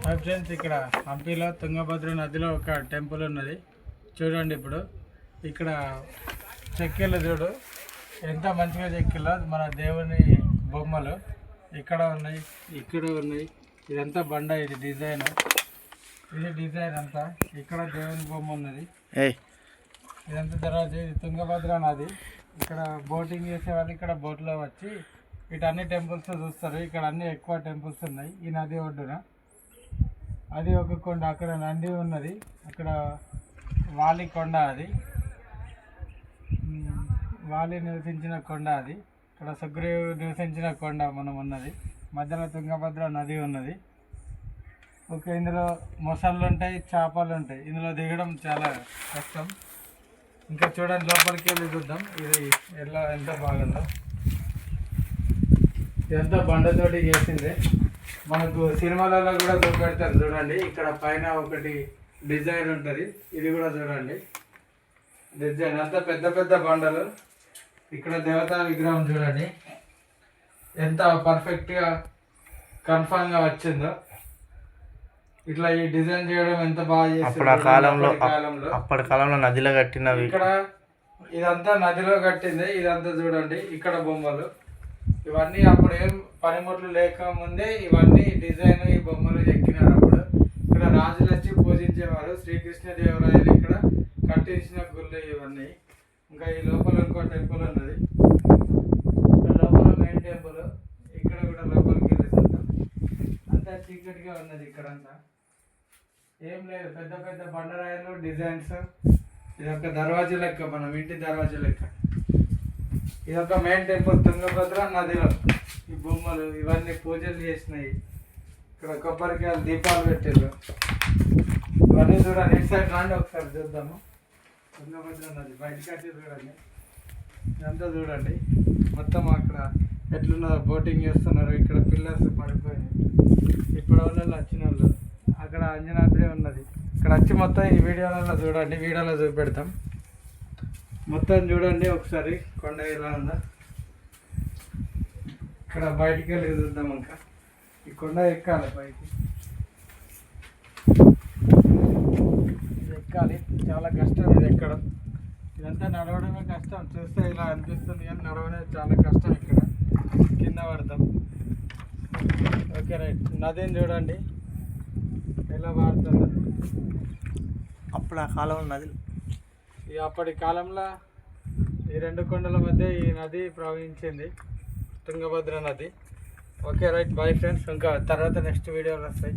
Friends, ఇక్కడ హంపీలో తుంగభద్ర నదిలో ఒక టెంపుల్ ఉన్నది చూడండి. ఇప్పుడు ఇక్కడ చెక్కిళ్ళు చూడు ఎంత మంచిగా చెక్కిల్లో. మన దేవుని బొమ్మలు ఇక్కడ ఉన్నాయి, ఇక్కడ ఉన్నాయి. ఇదంతా బండ, ఇది డిజైన్ అంతా. ఇక్కడ దేవుని బొమ్మ ఉన్నది. ఇదంతా తర్వాత ఇది తుంగభద్ర నది. ఇక్కడ బోటింగ్ చేసే వాళ్ళు ఇక్కడ బోట్లో వచ్చి వీటన్ని టెంపుల్స్ చూస్తారు. ఇక్కడ అన్ని ఎక్కువ టెంపుల్స్ ఉన్నాయి ఈ నది ఒడ్డున. అది ఒక కొండ, అక్కడ నంది ఉన్నది, అక్కడ వాలి కొండ, అది వాలి నివసించిన కొండ. అది ఇక్కడ సుగ్రీవు నివసించిన కొండ మనం ఉన్నది. మధ్యలో తుంగభద్ర నది ఉన్నది. ఓకే, ఇందులో మొసళ్ళు ఉంటాయి, చేపలు ఉంటాయి. ఇందులో దిగడం చాలా కష్టం. ఇంకా చూడండి, లోపలికి వెళ్ళి చూద్దాం. ఇది ఎలా ఎంత బాగుందో. ఇదంతా బండతోటి చేసిందే. మనకు సినిమాలలో కూడా చూపెడతారు చూడండి. ఇక్కడ పైన ఒకటి డిజైన్ ఉంటుంది, ఇది కూడా చూడండి డిజైన్. అంతా పెద్ద పెద్ద బండలు. ఇక్కడ దేవతా విగ్రహం చూడండి ఎంత పర్ఫెక్ట్గా కన్ఫామ్గా వచ్చిందో. ఇట్లా ఈ డిజైన్ చేయడం ఎంత బాగా చేస్తారు. అప్పటి కాలంలో నదిలో కట్టినవి. ఇక్కడ ఇదంతా నదిలో కట్టింది. ఇదంతా చూడండి, ఇక్కడ బొమ్మలు ఇవన్నీ. అప్పుడు ఏం పనిముట్లు లేకముందే ఇవన్నీ డిజైన్, ఈ బొమ్మలు చెక్కినారు. అప్పుడు ఇక్కడ రాజులు వచ్చి పూజించేవారు. శ్రీకృష్ణదేవరాయలు ఇక్కడ కట్టించిన గుళ్ళు ఇవన్నీ. ఇంకా ఈ లోపల ఇంకో టెంపుల్ ఉన్నది, లోపల మెయిన్ టెంపుల్. ఇక్కడ కూడా లోపలికి వెళ్ళి చూద్దాం. అంతా చీకటిగా ఉన్నది ఇక్కడంతా, ఏం లేదు. పెద్ద పెద్ద బండరాయలు, డిజైన్స్. ఇదొక దర్వాజా లెక్క, మనం ఇంటి దర్వాజా లెక్క. ఇదొక మెయిన్ టెంపుల్ తుంగభద్ర నదిలో. ఈ బొమ్మలు ఇవన్నీ పూజలు చేసినాయి. ఇక్కడ కొబ్బరికాయలు, దీపాలు పెట్టారు. ఇవన్నీ చూడండి. ఇటు సైడ్ రండి, ఒకసారి చూద్దాము. తుంగభద్ర నది బయటకు వచ్చి చూడండి. ఇదంతా చూడండి మొత్తం. అక్కడ ఎట్లున్నదో బోటింగ్ చేస్తున్నారు. ఇక్కడ పిల్లర్స్ పడిపోయినాయి. ఇప్పుడు వాళ్ళు వచ్చిన వాళ్ళు. అక్కడ అంజనాద్రి ఉన్నది. ఇక్కడ వచ్చి మొత్తం ఈ వీడియోలలో చూడండి, వీడియోలో చూపెడతాం. మొత్తం చూడండి ఒకసారి కొండ ఎలా ఉందో. ఇక్కడ బయటికి వెళ్ళి చూద్దాం. ఇంకా ఈ కొండ ఎక్కాలి పైకి, ఎక్కాలి. చాలా కష్టం ఇది ఎక్కడం. ఇదంతా నడవడమే కష్టం. చూస్తే ఇలా అనిపిస్తుంది కానీ నడవడమే చాలా కష్టం. ఇక్కడ కింద పడతాం. Okay right. నదిని చూడండి ఎలా మారుతుందో. అప్పుడు ఆ కాలంలో నది, అప్పటి కాలంలో ఈ రెండు కొండల మధ్య ఈ నది ప్రవహించింది, తుంగభద్ర నది. Okay right, bye friends. ఇంకా తర్వాత నెక్స్ట్ వీడియోలో వస్తాయి.